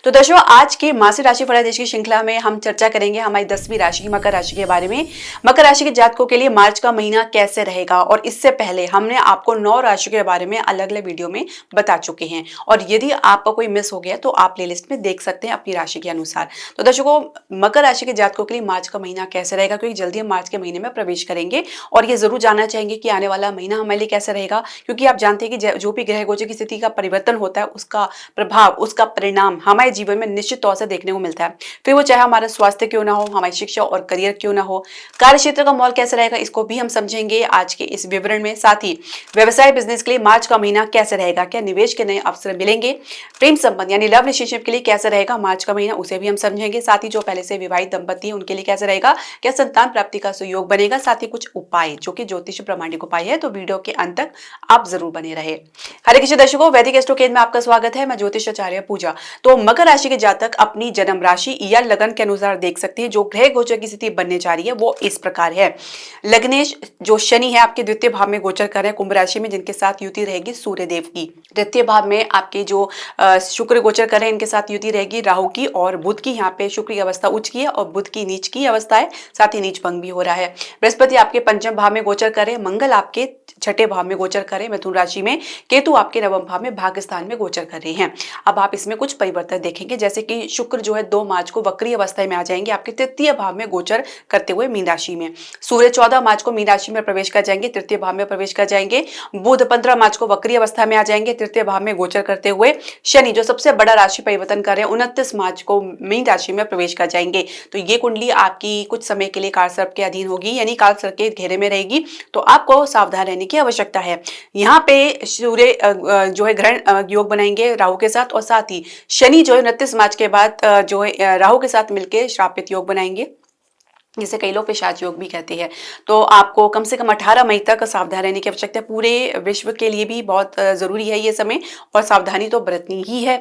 तो दर्शकों, आज की मासिक राशि फलादेश की श्रृंखला में हम चर्चा करेंगे हमारी 10वीं राशि मकर राशि के बारे में। मकर राशि के जातकों के लिए मार्च का महीना कैसे रहेगा, और इससे पहले हमने आपको 9 राशियों के बारे में अलग अलग वीडियो में बता चुके हैं, और यदि आपका कोई मिस हो गया तो आप प्लेलिस्ट में देख सकते हैं अपनी राशि के अनुसार। तो दर्शकों, मकर राशि के जातकों के लिए मार्च का महीना कैसे रहेगा, क्योंकि जल्दी हम मार्च के महीने में प्रवेश करेंगे और ये जरूर जानना चाहेंगे कि आने वाला महीना हमारे लिए कैसे रहेगा, क्योंकि आप जानते हैं कि जो भी ग्रह गोचर की स्थिति का परिवर्तन होता है उसका प्रभाव, उसका परिणाम हमारे जीवन में निश्चित तौर से देखने को मिलता है। फिर वो चाहे हमारा स्वास्थ्य क्यों ना हो, हमारी शिक्षा और करियर क्यों ना हो, कार्य क्षेत्र का माहौल कैसे रहेगा, इसको भी हम समझेंगे आज के इस विवरण में। साथ ही व्यवसाय बिजनेस के लिए मार्च का महीना कैसे रहेगा, क्या निवेश के नए अवसर मिलेंगे, प्रेम संबंध यानी लव रिलेशनशिप के लिए कैसे रहेगा मार्च का महीना, उसे भी हम समझेंगे। साथ ही जो पहले से विवाहित दंपति है उनके लिए कैसे रहेगा, क्या संतान प्राप्ति का सुयोग बनेगा, साथ ही कुछ उपाय जो कि ज्योतिष प्रामाणिक उपाय है, तो वीडियो के अंत तक आप जरूर बने रहे। हरे कृष्ण दर्शकों, वैदिक एस्ट्रोकेज में आपका स्वागत है। मैं ज्योतिष आचार्य पूजा। तो मकर राशि के जातक अपनी जन्म राशि या लगन के अनुसार देख सकते हैं जो ग्रह गोचर की स्थिति बनने जा रही है वो इस प्रकार है। लग्नेश जो शनि है आपके द्वितीय भाव में गोचर कर रहे हैं कुंभ राशि में, जिनके साथ युति रहेगी सूर्य देव की। द्वितीय भाव में आपके जो शुक्र गोचर कर रहे हैं इनके साथ युति रहेगी राहु की और बुध की। यहाँ पे शुक्र की अवस्था उच्च की है और बुध की नीच की अवस्था है, साथ ही नीच भंग भी हो रहा है। बृहस्पति आपके पंचम भाव में गोचर कर रहे हैं, मंगल आपके छठे भाव में गोचर कर रहे हैं मिथुन राशि में, केतु आपके नवम भाव में भाग्य स्थान में गोचर कर रहे हैं। अब आप इसमें कुछ परिवर्तन देखेंगे, जैसे कि शुक्र जो है 2 मार्च को वक्री अवस्था में आ जाएंगे आपके तृतीय भाव में गोचर करते हुए मीन राशि में। सूर्य 14 मार्च को मीन राशि में प्रवेश कर जाएंगे, तृतीय भाव में प्रवेश कर जाएंगे। बुध 15 मार्च को वक्री अवस्था में आ जाएंगे, तृतीय भाव में गोचर करते हुए। शनि जो सबसे बड़ा राशि परिवर्तन कर रहे हैं 29 मार्च को मीन राशि में प्रवेश कर जाएंगे। तो ये कुंडली आपकी कुछ समय के लिए कालसर्प के अधीन होगी, यानी कालसर्प के घेरे में रहेगी, तो आपको सावधान रहने की आवश्यकता है। यहाँ पे सूर्य जो है ग्रहण योग बनाएंगे राहु के साथ, और साथ ही शनि जो है 29 मार्च के बाद जो है राहु के साथ मिलकर श्रापित योग बनाएंगे, जिसे कई लोग पिशाच योग भी कहते हैं। तो आपको कम से कम 18 मई तक सावधान रहने की आवश्यकता है। पूरे विश्व के लिए भी बहुत जरूरी है ये समय, और सावधानी तो बरतनी ही है।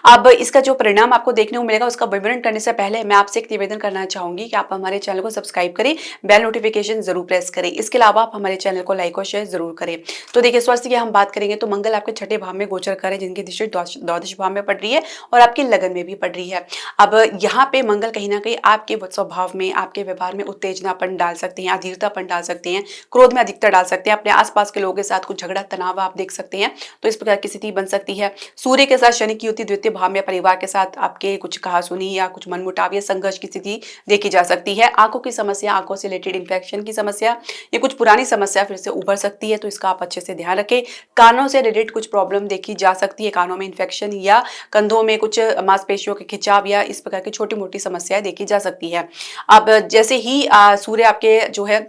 अब इसका जो परिणाम आपको देखने को मिलेगा उसका विवरण करने से पहले मैं आपसे एक निवेदन करना चाहूंगी कि आप हमारे चैनल को सब्सक्राइब करें, बेल नोटिफिकेशन जरूर प्रेस करें। इसके अलावा आप हमारे चैनल को लाइक और शेयर जरूर करें। तो देखिए, स्वास्थ्य की हम बात करेंगे तो मंगल आपके छठे भाव में गोचर करें, जिनकी दृष्टि द्वादश भाव में पड़ रही है और आपकी लगन में भी पड़ रही है। अब यहाँ पे मंगल कहीं ना कहीं आपके स्वभाव में, आपके व्यवहार में उत्तेजनापन डाल सकते हैं, अधीरतापन डाल सकते हैं, क्रोध में अधिकता डाल सकते हैं, अपने आसपास के लोगों के साथ कुछ झगड़ा तनाव आप देख सकते हैं। तो इस प्रकार की स्थिति बन सकती है। सूर्य के साथ शनि की युति द्वितीय भाव में परिवार के साथ आपके कुछ कहासुनी या कुछ मनमुटाव या संघर्ष की स्थिति देखी जा सकती है। आंखों की समस्या, आंखों से रिलेटेड इंफेक्शन की समस्या, ये कुछ पुरानी समस्या फिर से उभर सकती है, तो इसका आप अच्छे से ध्यान रखें। कानों से रिलेटेड कुछ प्रॉब्लम देखी जा सकती है, कानों में इंफेक्शन या कंधों में कुछ मांसपेशियों के खिंचाव या इस प्रकार की छोटी मोटी समस्याएं देखी जा सकती है। अब जैसे ही सूर्य आपके जो है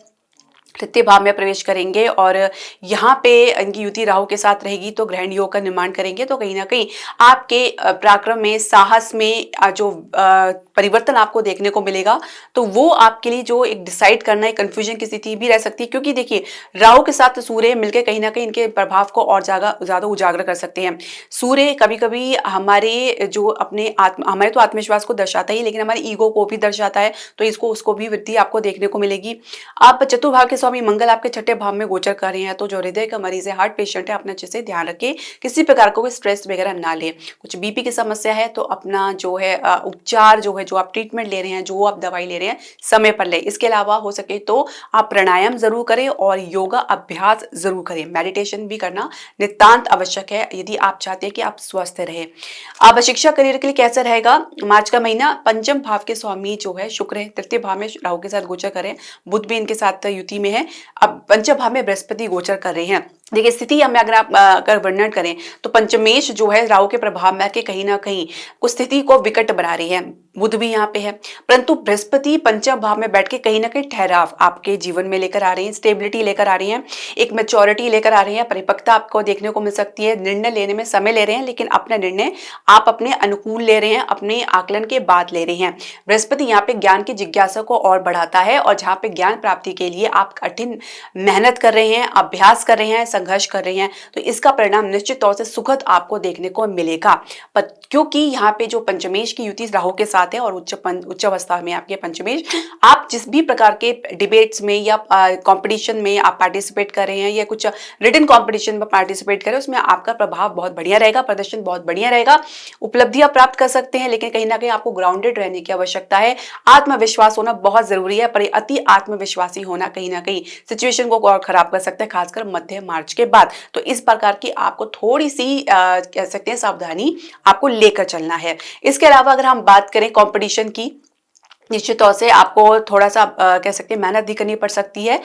तृतीय भाव में प्रवेश करेंगे और यहाँ पे इनकी युति राहु के साथ रहेगी, तो ग्रहण योग का निर्माण करेंगे, तो कहीं ना कहीं आपके पराक्रम में, साहस में जो परिवर्तन आपको देखने को मिलेगा, तो वो आपके लिए जो एक डिसाइड करना है, कंफ्यूजन की स्थिति भी रह सकती है। क्योंकि देखिए, राहु के साथ सूर्य मिलकर कहीं ना कहीं इनके प्रभाव को और ज्यादा उजागर कर सकते हैं। सूर्य कभी कभी हमारे जो अपने हमारे तो आत्मविश्वास को दर्शाता ही, लेकिन हमारे ईगो को भी दर्शाता है, तो उसको भी वृद्धि आपको देखने को मिलेगी। आप चतुर्भाव के स्वामी मंगल आपके छठे भाव में गोचर कर रहे हैं, तो जो हृदय का मरीज है, हार्ट पेशेंट है, अपना अच्छे से ध्यान रखें, किसी प्रकार को स्ट्रेस वगैरह ना ले। कुछ बीपी की समस्या है तो अपना जो है उपचार जो है, जो आप ट्रीटमेंट ले रहे हैं, जो आप दवाई ले रहे हैं, समय पर ले। इसके अलावा हो सके तो आप प्राणायाम जरूर करें और योगा अभ्यास जरूर करें। मेडिटेशन भी करना नितांत आवश्यक है यदि आप चाहते हैं कि आप स्वस्थ रहे। अब शिक्षा करियर के लिए कैसा रहेगा मार्च का महीना। पंचम भाव के स्वामी जो है शुक्र है, तृतीय भाव में राहु के साथ गोचर करें, बुध भी इनके साथ युति में है। अब पंचम भाव में बृहस्पति गोचर कर रहे हैं। देखिए, स्थिति हमें अगर वर्णन करें तो पंचमेश जो है राहु के प्रभाव में आके कहीं ना कहीं कुछ स्थिति को विकट बना रही है। बुध भी यहाँ पे है, परंतु बृहस्पति पंचम भाव में बैठ के कहीं ना कहीं ठहराव आपके जीवन में लेकर आ रही है, स्टेबिलिटी लेकर आ रही है, एक मैच्योरिटी लेकर आ रही है, परिपक्वता आपको देखने को मिल सकती है। निर्णय लेने में समय ले रहे हैं, लेकिन अपना निर्णय आप अपने अनुकूल ले रहे हैं, अपने आकलन के बाद ले रहे हैं। बृहस्पति यहाँ पे ज्ञान की जिज्ञासा को और बढ़ाता है, और जहाँ पे ज्ञान प्राप्ति के लिए आप कठिन मेहनत कर रहे हैं, अभ्यास कर रहे हैं, संघर्ष कर रही हैं तो इसका परिणाम निश्चित तौर से सुखद आपको देखने को मिलेगा। क्योंकि यहाँ पे जो पंचमेश की युति राहु के साथ है और उच्च अवस्था में आपके पंचमेश, आप जिस भी प्रकार के डिबेट्स में या कंपटीशन में आप पार्टिसिपेट कर रहे हैं या कुछ रिटन कंपटीशन में पार्टिसिपेट कर रहे हैं, उसमें आपका प्रभाव बहुत बढ़िया रहेगा, प्रदर्शन बहुत बढ़िया रहेगा, उपलब्धियां प्राप्त कर सकते हैं। लेकिन कहीं ना कहीं आपको ग्राउंडेड रहने की आवश्यकता है, आत्मविश्वास होना बहुत जरूरी है। पर अति आत्मविश्वासी होना कहीं ना कहीं सिचुएशन को और खराब कर सकता है, खासकर मध्य मार्च के बाद। तो इस प्रकार की आपको थोड़ी सी कह सकते हैं सावधानी आपको लेकर चलना है। इसके अलावा अगर हम बात करें कंपटीशन की, निश्चित तौर से आपको थोड़ा सा कह सकते हैं मेहनत भी करनी पड़ सकती है।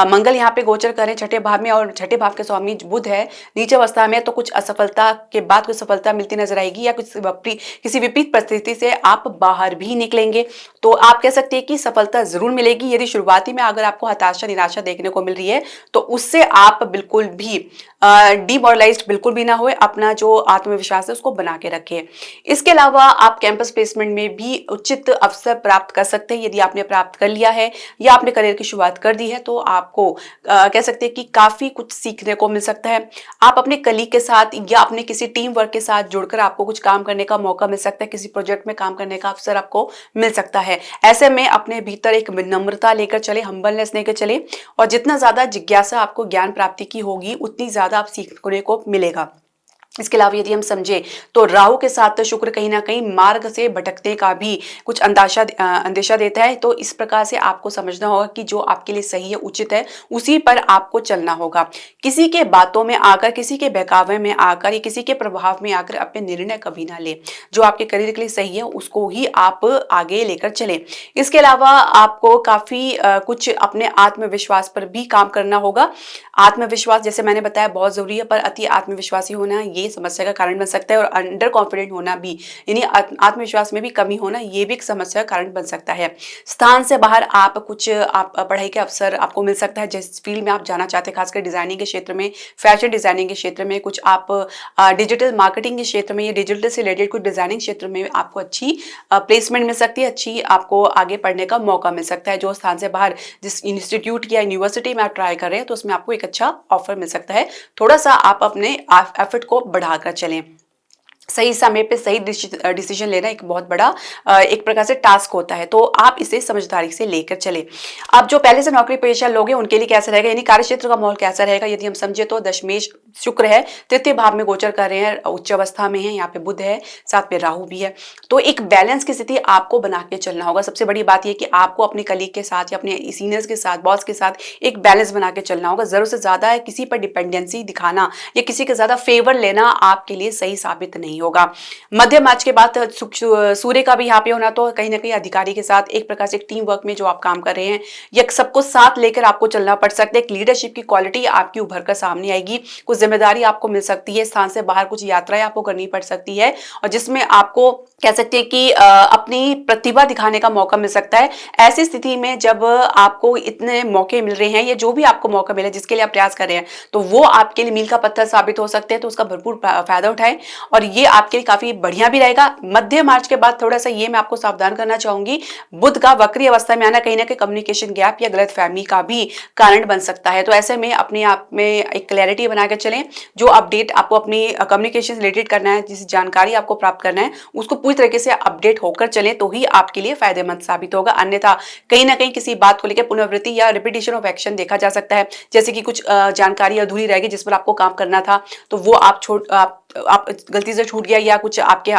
मंगल यहाँ पे गोचर करें छठे भाव में और छठे भाव के स्वामी बुध है नीचे अवस्था में, तो कुछ असफलता के बाद कुछ सफलता मिलती नजर आएगी या किसी विपरीत परिस्थिति से आप बाहर भी निकलेंगे। तो आप कह सकते हैं कि सफलता जरूर मिलेगी। यदि शुरुआती में अगर आपको हताशा निराशा देखने को मिल रही है तो उससे आप बिल्कुल भी डिमोरलाइज्ड बिल्कुल भी ना हुए, अपना जो आत्मविश्वास है उसको बना के रखें। इसके अलावा आप कैंपस प्लेसमेंट में भी उचित अवसर प्राप्त कर सकते हैं। यदि आपने प्राप्त कर लिया है या आपने करियर की शुरुआत कर दी है तो आपको कह सकते हैं कि काफी कुछ सीखने को मिल सकता है। आप अपने कलीग के साथ या अपने किसी टीम वर्क के साथ जुड़कर आपको कुछ काम करने का मौका मिल सकता है, किसी प्रोजेक्ट में काम करने का अवसर आपको मिल सकता है। ऐसे में अपने भीतर एक विनम्रता लेकर चले, हम्बलनेस लेकर चले, और जितना ज्यादा जिज्ञासा आपको ज्ञान प्राप्ति की होगी उतनी ज्यादा आप सीखने को मिलेगा। इसके अलावा यदि हम समझे तो राहु के साथ शुक्र कहीं ना कहीं मार्ग से भटकने का भी कुछ अंदेशा देता है। तो इस प्रकार से आपको समझना होगा कि जो आपके लिए सही है, उचित है, उसी पर आपको चलना होगा। किसी के बातों में आकर, किसी के बहकावे में आकर या किसी के प्रभाव में आकर अपने निर्णय कभी ना ले। जो आपके करियर के लिए सही है उसको ही आप आगे लेकर चले। इसके अलावा आपको काफी कुछ अपने आत्मविश्वास पर भी काम करना होगा। आत्मविश्वास जैसे मैंने बताया बहुत जरूरी है, पर अति आत्मविश्वासी होना ये समस्या का कारण बन सकता है, और अंडर कॉन्फिडेंट होना भी, यानी आत्मविश्वास में भी कमी होना, ये भी एक समस्या का कारण बन सकता है। स्थान से बाहर आप कुछ पढ़ाई के अवसर आपको मिल सकता है जिस फील्ड में आप जाना चाहते हैं, खासकर डिजाइनिंग के क्षेत्र में, फैशन डिजाइनिंग के क्षेत्र में, कुछ आप डिजिटल मार्केटिंग के क्षेत्र में या डिजिटल से रिलेटेड कुछ डिजाइनिंग क्षेत्र में आपको अच्छी प्लेसमेंट मिल सकती है, अच्छी आपको आगे पढ़ने का मौका मिल सकता है। जो स्थान से बाहर जिस इंस्टीट्यूट या यूनिवर्सिटी में आप ट्राई कर रहे हैं तो उसमें आपको एक अच्छा ऑफर मिल सकता है। थोड़ा सा आप अपने एफर्ट को बढ़ाकर चलें। सही समय पे सही डिसीजन लेना एक बहुत बड़ा एक प्रकार से टास्क होता है, तो आप इसे समझदारी से लेकर चले। अब जो पहले से नौकरी पेशा लोग हैं उनके लिए कैसा रहेगा, यानी कार्य क्षेत्र का माहौल कैसा रहेगा, यदि हम समझे तो दशमेश शुक्र है, तृतीय भाव में गोचर कर रहे हैं, उच्च अवस्था में है, यहाँ पे बुध है, साथ में राहु भी है। तो एक बैलेंस की स्थिति आपको बना के चलना होगा। सबसे बड़ी बात यह कि आपको अपने कलीग के साथ या अपने सीनियर्स के साथ, बॉस के साथ एक बैलेंस बना के चलना होगा। जरूरत से ज्यादा किसी पर डिपेंडेंसी दिखाना या किसी का ज्यादा फेवर लेना आपके लिए सही साबित नहीं होगा। मध्य मार्च के बाद सूर्य का भी यहाँ पे होना, तो कहीं ना कहीं अधिकारी के साथ एक प्रकार से टीम वर्क में जो आप काम कर रहे हैं या सबको साथ लेकर आपको चलना पड़ सकता है। एक लीडरशिप की क्वालिटी आपकी उभर कर सामने आएगी, कुछ जिम्मेदारी आपको मिल सकती है, स्थान से बाहर कुछ यात्राएं आपको करनी पड़ सकती है, और जिसमें आपको कह सकते हैं कि अपनी प्रतिभा दिखाने का मौका मिल सकता है। ऐसी स्थिति में जब आपको इतने मौके मिल रहे हैं या जो भी आपको मौका मिले जिसके लिए आप प्रयास कर रहे हैं, तो वो आपके लिए मील का पत्थर साबित हो सकते हैं। तो उसका भरपूर फायदा उठाएं और ये आपके लिए काफी बढ़िया भी रहेगा। मध्य मार्च के बाद थोड़ा सा ये मैं आपको सावधान करना चाहूंगी, बुध का वक्री अवस्था में आना कहीं ना कहीं कम्युनिकेशन गैप या गलत फहमी का भी कारण बन सकता है। तो ऐसे में अपने आप में एक क्लैरिटी बना के चलें। जो अपडेट आपको अपनी कम्युनिकेशन रिलेटेड करना है, जिस जानकारी आपको प्राप्त करना है, उसको पूरी तरीके से अपडेट होकर चलें तो ही आपके लिए फायदेमंद साबित होगा। अन्यथा कहीं ना कहीं किसी बात को लेकर पुनरावृत्ति या रिपीटेशन ऑफ एक्शन देखा जा सकता है। जैसे कि कुछ जानकारी अधूरी रहेगी जिस पर आपको काम करना था, तो वो आप गलती से छूट गया या कुछ आपके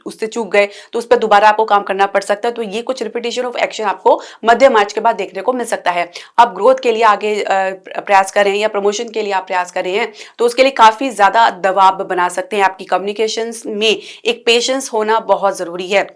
उससे चूक गए, तो उस पर दोबारा आपको काम करना पड़ सकता है। तो ये कुछ रिपीटेशन ऑफ एक्शन आपको मध्य मार्च के बाद देखने को मिल सकता है। आप ग्रोथ के लिए आगे प्रयास कर रहे हैं या प्रमोशन के लिए आप प्रयास कर रहे हैं, तो उसके लिए काफी ज्यादा दबाव बना सकते हैं। आपकी कम्युनिकेशन में एक पेशेंस होना बहुत जरूरी है।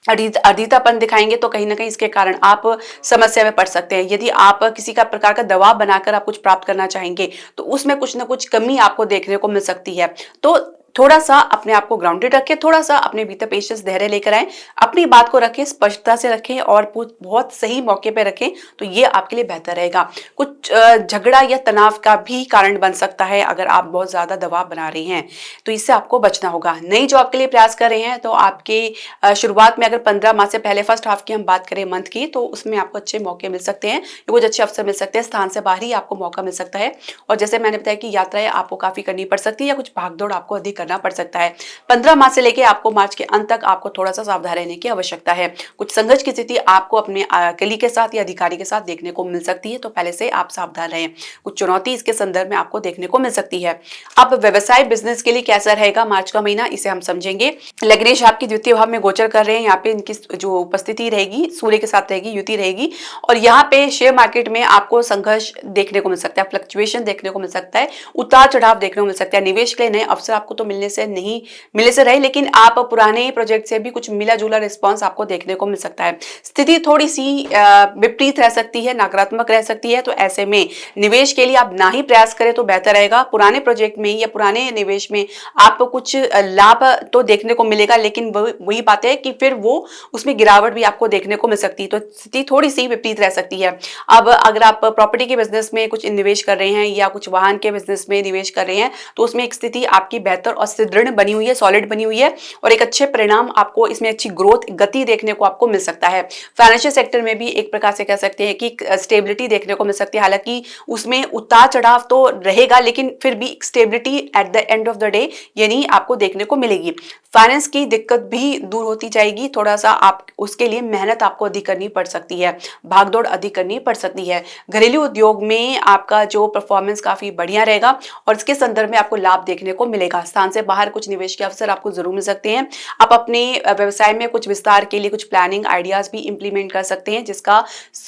अधीतापन दिखाएंगे तो कहीं ना कहीं इसके कारण आप समस्या में पड़ सकते हैं। यदि आप किसी का प्रकार का दबाव बनाकर आप कुछ प्राप्त करना चाहेंगे तो उसमें कुछ ना कुछ कमी आपको देखने को मिल सकती है। तो थोड़ा सा अपने आप को ग्राउंडेड रखें, थोड़ा सा अपने भीतर पेशेंस धैर्य लेकर आए, अपनी बात को रखें, स्पष्टता से रखें और बहुत सही मौके पे रखें, तो ये आपके लिए बेहतर रहेगा। कुछ झगड़ा या तनाव का भी कारण बन सकता है अगर आप बहुत ज्यादा दबाव बना रही हैं, तो इससे आपको बचना होगा। नई जॉब के लिए प्रयास कर रहे हैं तो आपके शुरुआत में अगर 15 माह से पहले फर्स्ट हाफ की हम बात करें मंथ की, तो उसमें आपको अच्छे मौके मिल सकते हैं, कुछ अच्छे अवसर मिल सकते हैं, स्थान से बाहर ही आपको मौका मिल सकता है। और जैसे मैंने बताया कि यात्राएं आपको काफी करनी पड़ सकती है या कुछ भागदौड़ आपको अधिक करना पड़ सकता है। 15 मार्च से लेकर आपको मार्च के अंत तक आपको थोड़ा सा सावधान रहने की आवश्यकता है। कुछ संघर्ष की स्थिति आपको अपने कली के साथ या अधिकारी के साथ देखने को मिल सकती है, तो पहले से आप सावधान रहें। कुछ चुनौती इसके संदर्भ में आपको देखने को मिल सकती है। अब व्यवसाय बिजनेस के लिए कैसा रहेगा मार्च का महीना, इसे हम समझेंगे। लग्नेश आपकी द्वितीय भाव में गोचर कर रहे हैं, यहाँ पे इनकी जो उपस्थिति रहेगी सूर्य के साथ रहेगी, युति रहेगी, और यहाँ पे शेयर मार्केट में आपको संघर्ष देखने को मिल सकता है, फ्लक्चुएशन देखने को मिल सकता है, उतार चढ़ाव देखने को मिल सकता है। निवेश के लिए नए अवसर आपको तो मिलने से रहे, लेकिन आप पुराने प्रोजेक्ट से भी कुछ मिला जुला रिस्पॉन्स आपको देखने को मिल सकता है। स्थिति थोड़ी सी विपरीत रह सकती है, नकारात्मक रह सकती है, तो ऐसे में निवेश के लिए आप ना ही प्रयास करें तो बेहतर रहेगा। पुराने प्रोजेक्ट में या पुराने निवेश में आपको कुछ लाभ तो देखने को मिलेगा, लेकिन वही बात है कि फिर वो उसमें गिरावट भी आपको देखने को मिल सकती है, तो स्थिति थोड़ी सी विपरीत रह सकती है। अब अगर आप प्रॉपर्टी के बिजनेस में कुछ निवेश कर रहे हैं या कुछ वाहन के बिजनेस में निवेश कर रहे हैं, तो उसमें एक स्थिति आपकी बेहतर और सुदृढ़ बनी हुई है, सॉलिड बनी हुई है, और एक अच्छे परिणाम आपको इसमें अच्छी ग्रोथ गति देखने को आपको मिल सकता है। फाइनेंशियल सेक्टर में भी एक प्रकार से कह सकते हैं कि स्टेबिलिटी देखने को मिल सकती है, हालांकि उसमें उतार चढ़ाव तो रहेगा, लेकिन फिर भी stability at the end of the day यानी आपको देखने को मिलेगी। फाइनेंस की दिक्कत भी दूर होती जाएगी, थोड़ा सा आप उसके लिए मेहनत आपको अधिक करनी पड़ सकती है, भागदौड़ अधिक करनी पड़ सकती है। घरेलू उद्योग में आपका जो परफॉर्मेंस काफी बढ़िया रहेगा और इसके संदर्भ में आपको लाभ देखने को मिलेगा। स्थान से बाहर कुछ निवेश के अवसर आपको जरूर मिल सकते हैं। आप अपने व्यवसाय में कुछ विस्तार के लिए कुछ प्लानिंग आइडियाज भी इंप्लीमेंट कर सकते हैं, जिसका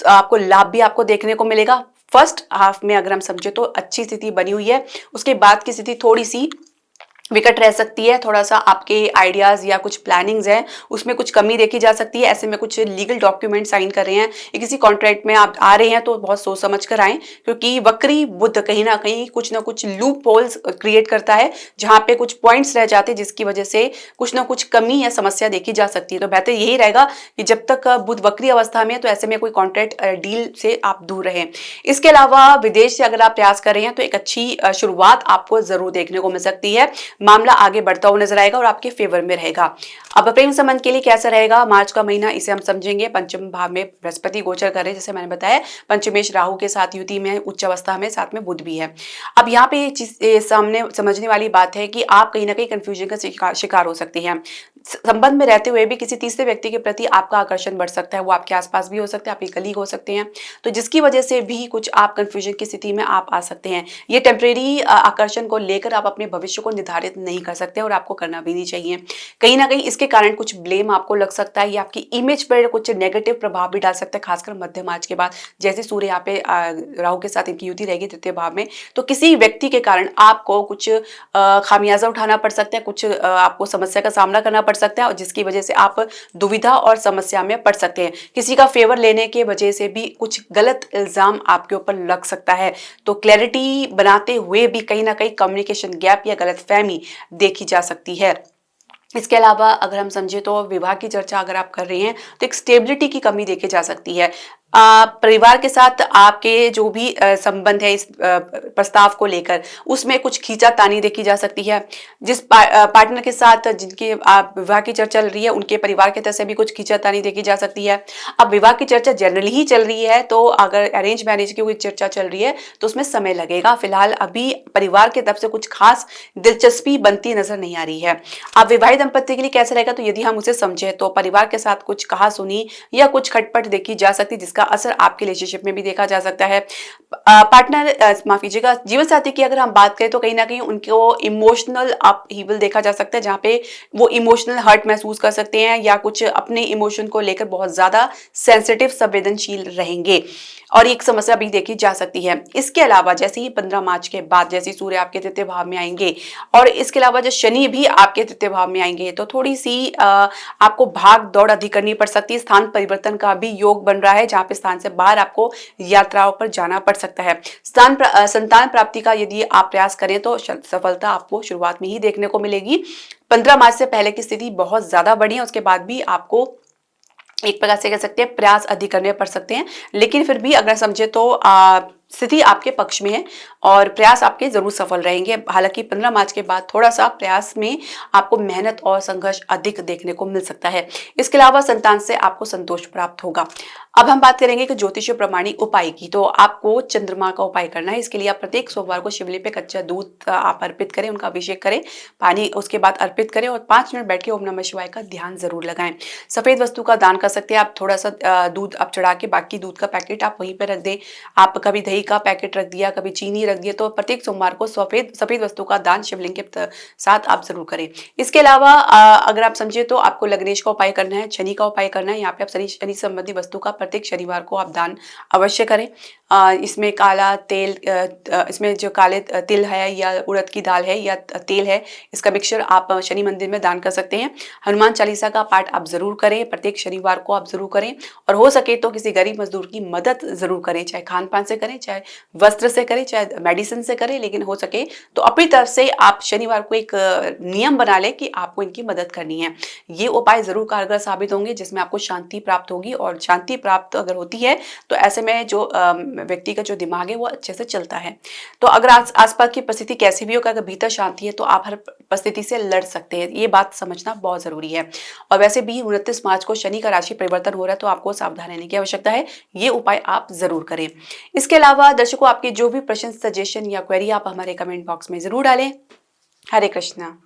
आपको लाभ भी आपको देखने को मिलेगा। फर्स्ट हाफ में अगर हम समझे तो अच्छी स्थिति बनी हुई है, उसके बाद की स्थिति थोड़ी सी विकट रह सकती है। थोड़ा सा आपके आइडियाज या कुछ प्लानिंग्स हैं उसमें कुछ कमी देखी जा सकती है। ऐसे में कुछ लीगल डॉक्यूमेंट साइन कर रहे हैं या किसी कॉन्ट्रैक्ट में आप आ रहे हैं तो बहुत सोच समझ कर आए, क्योंकि वक्री बुध कहीं ना कहीं कुछ ना कुछ लूप होल्स क्रिएट करता है, जहां पे कुछ पॉइंट्स रह जाते हैं जिसकी वजह से कुछ ना कुछ कमी या समस्या देखी जा सकती है। तो बेहतर यही रहेगा कि जब तक बुध वक्री अवस्था में है तो ऐसे में कोई कॉन्ट्रैक्ट डील से आप दूर रहें। इसके अलावा विदेश से अगर आप प्रयास कर रहे हैं तो एक अच्छी शुरुआत आपको जरूर देखने को मिल सकती है। मामला आगे बढ़ता हुआ नजर आएगा और आपके फेवर में रहेगा। अब प्रेम संबंध के लिए कैसा रहेगा मार्च का महीना, इसे हम समझेंगे। पंचम भाव में बृहस्पति गोचर कर रहे हैं, जैसे मैंने बताया, पंचमेश राहु के साथ युति में, उच्च अवस्था में, साथ में बुध भी है। अब यहाँ पे सामने समझने वाली बात है कि आप कहीं ना कहीं कंफ्यूजन का शिकार हो सकती हैं। संबंध में रहते हुए भी किसी तीसरे व्यक्ति के प्रति आपका आकर्षण बढ़ सकता है, वो आपके आसपास भी हो सकते हैं, आपके कलीग हो सकते हैं, तो जिसकी वजह से भी कुछ आप कंफ्यूजन की स्थिति में आप आ सकते हैं। ये टेम्परेरी आकर्षण को लेकर आप अपने भविष्य को निर्धारित नहीं कर सकते और आपको करना भी नहीं चाहिए। कहीं ना कहीं इसके कारण कुछ ब्लेम आपको लग सकता है, ये आपकी इमेज पर कुछ नेगेटिव प्रभाव भी डाल सकता है, खासकर मध्य मार्च के बाद। जैसे सूर्य यहाँ पे राहु के साथ इनकी युति रहेगी तृतीय भाव में, तो किसी व्यक्ति के कारण आपको कुछ खामियाजा उठाना पड़ सकता है, कुछ आपको समस्या का सामना करना पड़ सकता है, और जिसकी वजह से आप दुविधा और समस्या में पड़ सकते हैं। किसी का फेवर लेने के वजह से भी कुछ गलत इल्जाम आपके ऊपर लग सकता है, तो क्लैरिटी बनाते हुए भी कहीं ना कहीं कम्युनिकेशन गैप या गलतफहमी देखी जा सकती है। इसके अलावा अगर हम समझे तो विवाह की चर्चा अगर आप कर रहे हैं तो एक स्टेबिलिटी की कमी देखी जा सकती है। परिवार के साथ आपके जो भी संबंध है इस प्रस्ताव को लेकर, उसमें कुछ खींचातानी देखी जा सकती है। जिस पार्टनर के साथ जिनकी आप विवाह की चर्चा चल रही है, उनके परिवार की तरफ से भी कुछ खींचातानी देखी जा सकती है। अब विवाह की चर्चा जनरली ही चल रही है, तो अगर अरेंज मैरिज की कोई चर्चा चल रही है तो उसमें समय लगेगा। फिलहाल अभी परिवार की तरफ से कुछ खास दिलचस्पी बनती नजर नहीं आ रही है। अब विवाहित दंपत्ति के लिए कैसा रहेगा, तो यदि हम उसे समझे तो परिवार के साथ कुछ कहा सुनी या कुछ खटपट देखी जा सकती है, जिसका असर आपके रिलेशनशिप में भी देखा जा सकता है। पार्टनर माफ कीजिएगा, जीवन साथी की अगर हम बात करें तो कहीं ना कहीं उनको इमोशनल अपहीवल देखा जा सकता है, जहां पे वो इमोशनल हर्ट महसूस कर सकते हैं या कुछ अपने इमोशन को लेकर बहुत ज्यादा सेंसिटिव संवेदनशील रहेंगे, और एक समस्या भी देखी जा सकती है। इसके अलावा जैसे ही 15 मार्च के बाद जैसे सूर्य आपके तृतीय भाव में आएंगे और इसके अलावा जो शनि भी आपके तृतीय भाव में आएंगे, तो थोड़ी सी आपको भाग दौड़ अधिक करनी पड़ सकती है। स्थान परिवर्तन का भी योग बन रहा है, जहां आप स्थान से बाहर आपको यात्राओं पर जाना पड़ सकता है। संतान प्राप्ति का यदि आप प्रयास करें तो सफलता आपको शुरुआत में ही देखने को मिलेगी। 15 मार्च से पहले की स्थिति बहुत ज्यादा बढ़िया है, उसके बाद भी आपको एक प्रकार से कह सकते हैं प्रयास अधिक करने पड़ सकते हैं, लेकिन फिर भी अगर समझे तो स्थिति आपके पक्ष में है और प्रयास आपके जरूर सफल रहेंगे। हालांकि 15 मार्च के बाद थोड़ा सा प्रयास में आपको मेहनत और संघर्ष अधिक देखने को मिल सकता है। इसके अलावा संतान से आपको संतोष प्राप्त होगा। अब हम बात करेंगे कि ज्योतिषीय प्रमाणिक उपाय की, तो आपको चंद्रमा का उपाय करना है। इसके लिए आप प्रत्येक सोमवार को शिवलिंग पे कच्चा दूध आप अर्पित करें, उनका अभिषेक करें, पानी उसके बाद अर्पित करें और 5 मिनट बैठ के ओम नमः शिवाय का ध्यान जरूर लगाएं। सफेद वस्तु का दान कर सकते हैं आप, थोड़ा सा दूध आप चढ़ा के बाकी दूध का पैकेट आप वहीं पे रख दें। आप कभी दही का पैकेट रख दिया, कभी चीनी रख दिया, तो प्रत्येक सोमवार को सफेद वस्तु का दान शिवलिंग के साथ आप जरूर करें। इसके अलावा अगर आप समझे तो आपको लग्नेश का उपाय करना है, शनि का उपाय करना है। यहाँ पे आप शनि संबंधी वस्तु का प्रत्येक शनिवार को आप दान अवश्य करें। इसमें काला तेल, इसमें जो काले तिल है या उड़द की दाल है या तेल है, इसका मिक्सचर आप शनि मंदिर में दान कर सकते हैं। हनुमान चालीसा का पाठ आप जरूर करें, प्रत्येक शनिवार को आप जरूर करें और हो सके तो किसी गरीब मजदूर की मदद जरूर करें, चाहे खान पान से करें, चाहे वस्त्र से करें, चाहे मेडिसिन से करें, लेकिन हो सके तो अपनी तरफ से आप शनिवार को एक नियम बना लें कि आपको इनकी मदद करनी है। ये उपाय जरूर कारगर साबित होंगे, जिसमें आपको शांति प्राप्त होगी और शांति प्राप्त अगर होती है तो ऐसे में जो व्यक्ति का जो दिमाग है वो अच्छे से चलता है। तो अगर आसपास की परिस्थिति कैसी भी हो, अगर भीतर शांति है तो आप हर परिस्थिति से लड़ सकते हैं। ये बात समझना बहुत जरूरी है। और वैसे भी 29 मार्च को शनि का राशि परिवर्तन हो रहा है, तो आपको सावधान रहने की आवश्यकता है। ये उपाय आप जरूर करें। इसके अलावा दर्शकों, आपके जो भी प्रश्न, सजेशन या क्वेरी आप हमारे कमेंट बॉक्स में जरूर डालें। हरे कृष्णा।